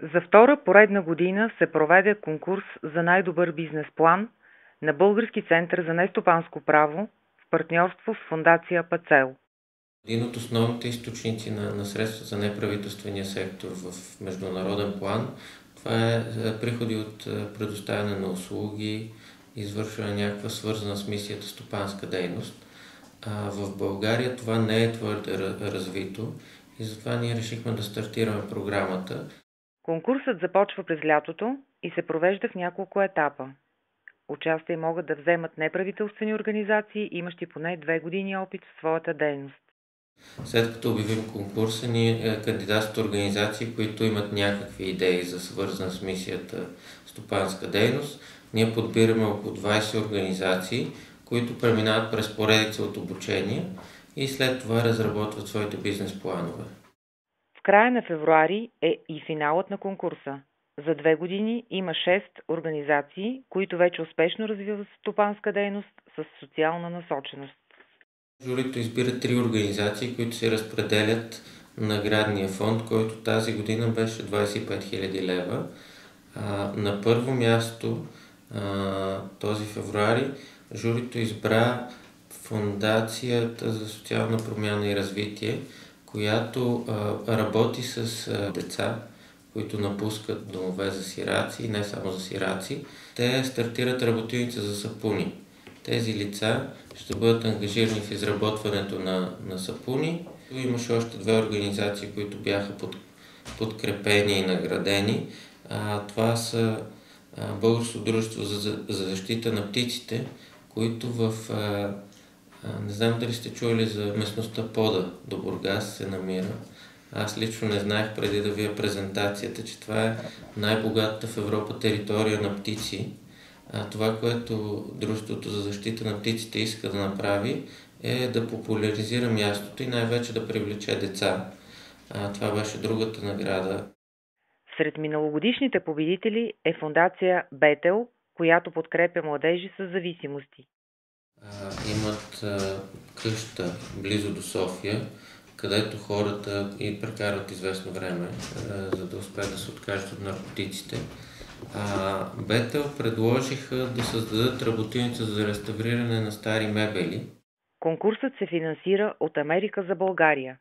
За втора поредна година се проведе конкурс за най-добър бизнес план на Български център за нестопанско право в партньорство с фондация ПАЦЕЛ. Един от основните източници на средства за неправителствения сектор в международен план, това е приходи от предоставяне на услуги, извършване на някаква свързана с мисията стопанска дейност. В България това не е твърде развито и затова ние решихме да стартираме програмата. Конкурсът започва през лятото и се провежда в няколко етапа. Участие могат да вземат неправителствени организации, имащи поне 2 години опит в своята дейност. След като обявим конкурса, ние кандидатстват организации, които имат някакви идеи за свързана с мисията стопанска дейност. Ние подбираме около 20 организации, които преминават през поредица от обучения и след това разработват своите бизнес планове. В края на февруари е и финалът на конкурса. За 2 години има 6 организации, които вече успешно развиват стопанска дейност с социална насоченост. Журито избира 3 организации, които се разпределят наградния фонд, който тази година беше 25 000 лева. На първо място този февруари журито избра Фондацията за социална промяна и развитие, която работи с деца, които напускат домове за сираци и не само за сираци. Те стартират работилница за сапуни. Тези лица ще бъдат ангажирани в изработването на сапуни. Имаше още 2 организации, които бяха подкрепени и наградени. Това са Българското дружество за защита на птиците, които не знам дали сте чули за местността Пода до Бургас се намира. Аз лично не знаех преди да вия презентацията, че това е най-богатата в Европа територия на птици. Това, което Дружеството за защита на птиците иска да направи, е да популяризира мястото и най-вече да привлече деца. Това беше другата награда. Сред миналогодишните победители е фондация Бетел, която подкрепя младежи с зависимости. Имат къща близо до София, където хората и прекарват известно време, за да успеят да се откажат от наркотиците. Бетел предложиха да създадат работилница за реставриране на стари мебели. Конкурсът се финансира от Америка за България.